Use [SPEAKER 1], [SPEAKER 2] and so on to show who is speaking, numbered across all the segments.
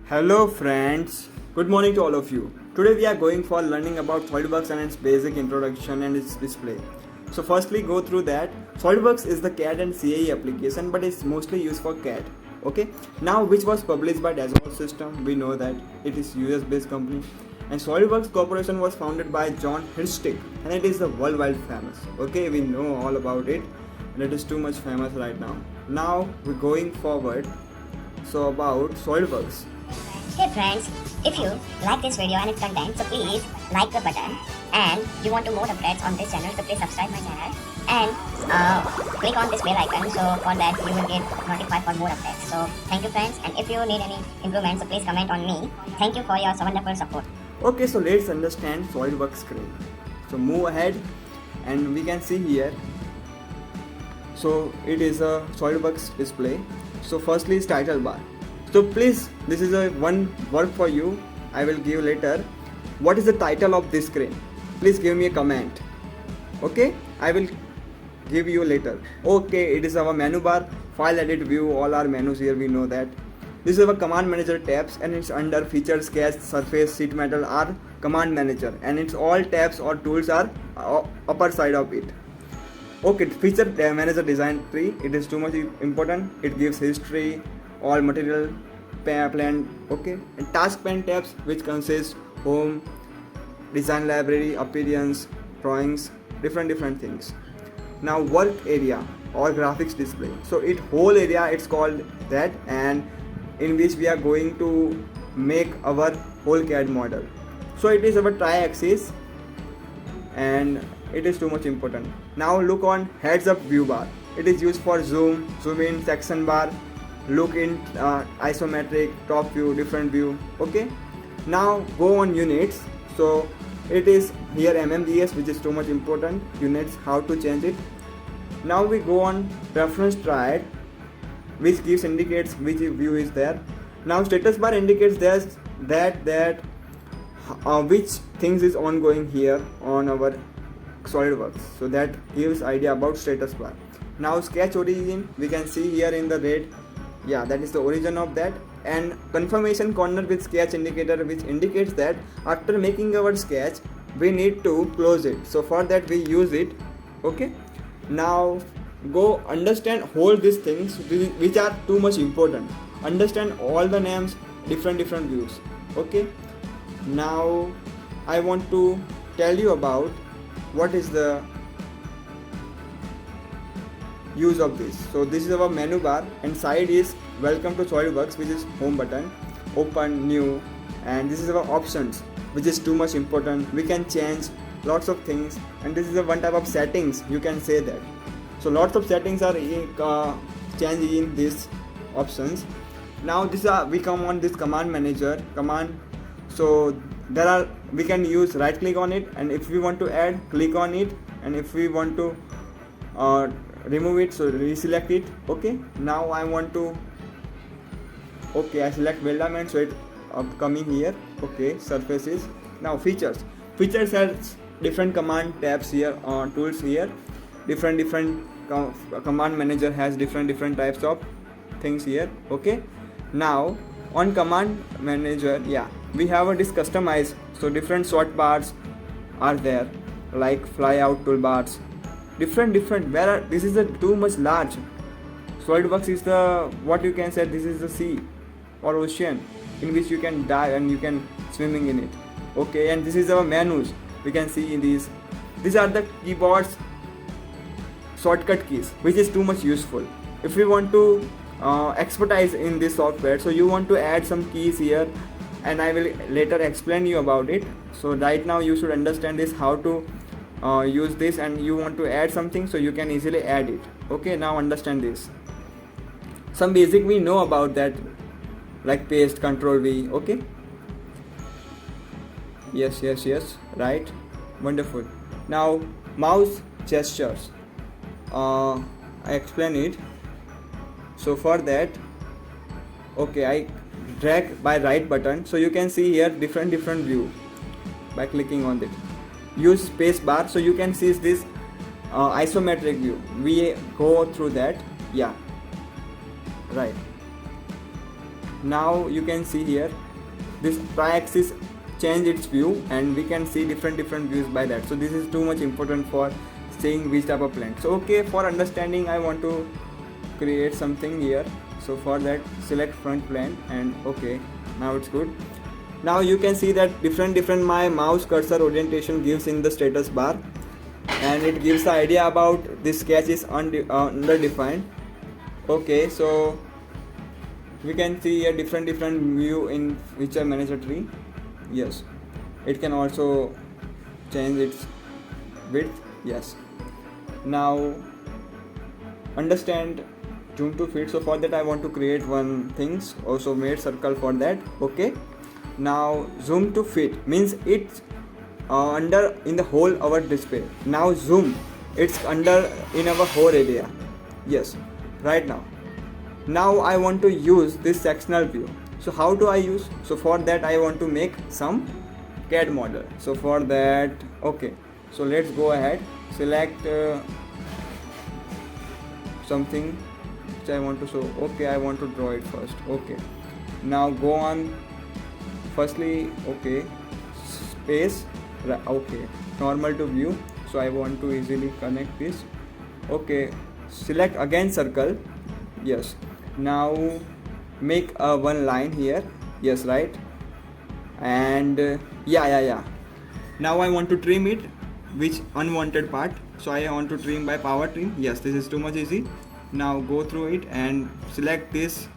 [SPEAKER 1] Hello friends, good morning to all of you. Today we are going for learning about SolidWorks and its basic introduction and its display. So firstly go through that. SolidWorks is the CAD and CAE application but it's mostly used for CAD. Okay, now which was published by Dassault System, we know that it is US based company, and SolidWorks Corporation was founded by John Hirschtick and it is the worldwide famous. Okay, we know all about it and it is too much famous right now. Now we're going forward. So about SolidWorks.
[SPEAKER 2] Hey friends, if you like this video and its content, so please like the button, and you want to more updates on this channel, so please subscribe my channel and click on this bell icon, so for that you will get notified for more updates. So thank you friends, and if you need any improvements, so please comment on me. Thank you for your wonderful support.
[SPEAKER 1] Okay, so let's understand Solidworks Screen. So move ahead and we can see here. So it is a SolidWorks display. So firstly is title bar. So please, this is a one work for you. I will give later. What is the title of this screen? Please give me a comment. Okay, I will give you later. Okay, it is our menu bar, file, edit, view, all our menus here, we know that. This is our command manager tabs and it's under feature, sketch, surface, sheet metal are command manager, and it's all tabs or tools are upper side of it. Okay, feature manager design tree, it is too much important. It gives history, all material plan. Okay, and task pane tabs which consists home, design library, appearance, drawings, different things. Now work area or graphics display, so it whole area it's called that, and in which we are going to make our whole CAD model. So it is our tri-axis and it is too much important. Now look on heads up view bar. It is used for zoom in, section bar, look in, isometric, top view, different view. Okay, now go on units. So it is here MMDS, which is too much important. Units, how to change it. Now we go on reference triad, which indicates which view is there. Now status bar indicates that which things is ongoing here on our SolidWorks, so that gives idea about status bar. Now sketch origin, we can see here in the red, yeah, that is the origin of that, and confirmation corner with sketch indicator, which indicates that after making our sketch we need to close it, so for that we use it. Okay, now go understand all these things which are too much important. Understand all the names, different views. Okay, now I want to tell you about what is the use of this. So this is our menu bar, and side is welcome to SolidWorks, which is home button, open, new, and this is our options, which is too much important. We can change lots of things, and this is a one type of settings, you can say that. So lots of settings are changed in these options. Now we come on this command manager command. So there are, we can use right click on it, and if we want to add, click on it, and if we want to remove it, so reselect it. Okay, now I want to, okay, I select Weldament, so it coming here. Okay, surfaces. Now features has different command tabs here, tools here, different command manager has different types of things here. Okay, now on command manager, yeah, we have this customize, so different sort bars are there, like fly out toolbars, different where are, this is a too much large. SolidWorks is the, what you can say, this is the sea or ocean in which you can dive and you can swimming in it. Okay, and this is our menus, we can see in these are the keyboards, shortcut keys, which is too much useful if we want to expertise in this software. So you want to add some keys here, and I will later explain you about it. So right now you should understand this, how to use this, and you want to add something, so you can easily add it. Okay, now understand this. Some basic we know about that, like paste, control V. Okay, yes, right, wonderful. Now mouse gestures, I explain it. So for that, okay, I drag by right button, so you can see here different view by clicking on it. Use space bar, so you can see this isometric view. We go through that, yeah, right. now you can see here this tri-axis change its view, and we can see different views by that. So this is too much important for seeing which type of plant. So okay, for understanding I want to create something here. So for that, select front plane, and okay, now it's good. Now you can see that different my mouse cursor orientation gives in the status bar, and it gives the idea about this sketch is underdefined. Okay, so we can see a different view in feature manager tree. Yes, it can also change its width. Yes, now understand zoom to fit. So for that I want to create one things, also made circle for that. Okay, now zoom to fit means it's under in the whole our display. Now zoom, it's under in our whole area. Yes, right now I want to use this sectional view. So how do I use? So for that I want to make some CAD model. So for that, okay, so let's go ahead, select something which I want to show. Okay, I want to draw it first. Okay, now go on, firstly, okay, space, okay, normal to view. So I want to easily connect this. Okay, select again circle. Yes, now make a one line here. Yes, right, and yeah, now I want to trim it, which unwanted part. So I want to trim by power trim. Yes, this is too much easy. Now go through it and select this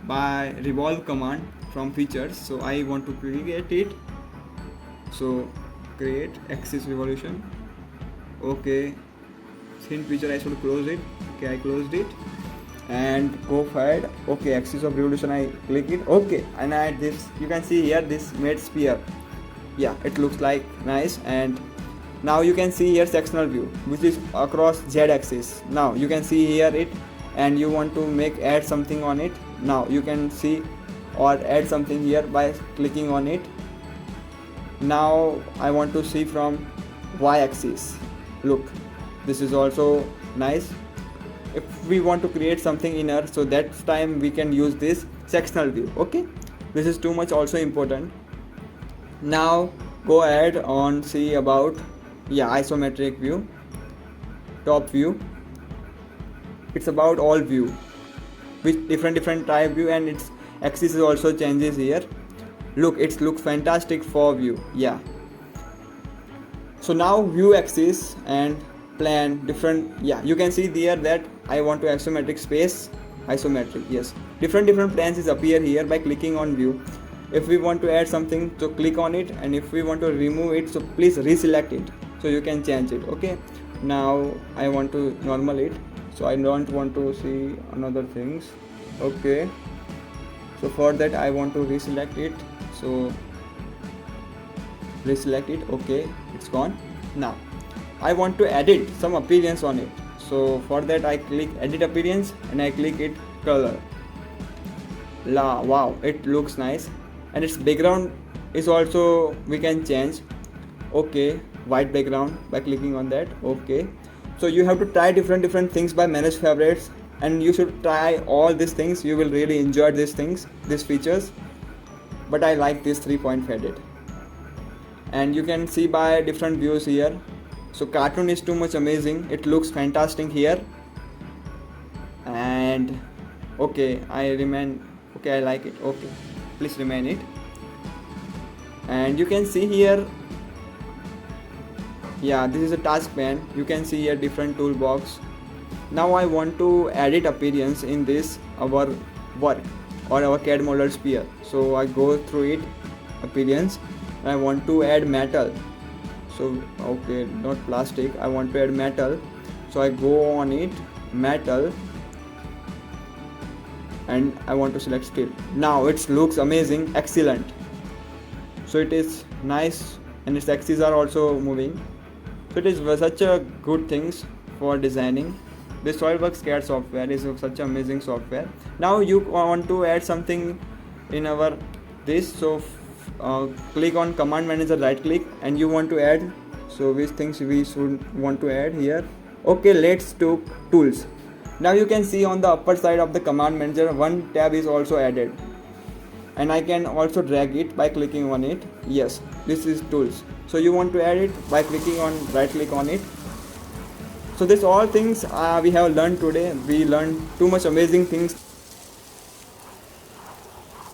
[SPEAKER 1] by revolve command from features. So I want to create it, so create axis revolution. Okay, hint feature I should close it. Okay, I closed it, and go ahead. Okay, axis of revolution, I click it. Okay, and I add this. You can see here this made sphere. Yeah, it looks like nice. And now you can see here sectional view, which is across Z axis. Now you can see here it, and you want to add something on it. Now you can see or add something here by clicking on it. Now I want to see from Y axis. Look, this is also nice. If we want to create something inner, so that time we can use this sectional view. Okay, this is too much also important. Now go ahead on see about isometric view, top view. It's about all view with different type view, and its axis is also changes here. Look, it looks fantastic for view. Yeah, so now view axis and plan different. Yeah, you can see there that I want to isometric space, isometric. Yes, different planes is appear here by clicking on view. If we want to add something, so click on it, and if we want to remove it, so please reselect it, so you can change it. Okay, now I want to normal it, so I don't want to see another things. Okay, so for that I want to reselect it, so reselect it. Okay, it's gone. Now I want to edit some appearance on it. So for that I click edit appearance, and I click it color. Wow, it looks nice, and its background is also we can change. Okay, white background by clicking on that. Okay, so you have to try different things by manage favorites, and you should try all these things. You will really enjoy these things, these features. But I like this 3-point faded, and you can see by different views here. So cartoon is too much amazing. It looks fantastic here, and okay, I like it. Okay, please remain it. And you can see here, yeah, this is a task pane. You can see here different toolbox. Now I want to edit appearance in this our work or our CAD model sphere. So I go through it, appearance, and I want to add metal. So okay, not plastic, I want to add metal. So I go on it, metal, and I want to select steel. Now it looks amazing, excellent. So it is nice, and its axes are also moving. So it is such a good things for designing. This SolidWorks CAD software is such an amazing software. Now you want to add something in our this, so click on command manager, right click, and you want to add. So which things we should want to add here. Okay, let's do tools. Now you can see on the upper side of the command manager one tab is also added. and I can also drag it by clicking on it. Yes, this is tools. So you want to add it by clicking on right click on it. So this all things we have learned today. We learned too much amazing things.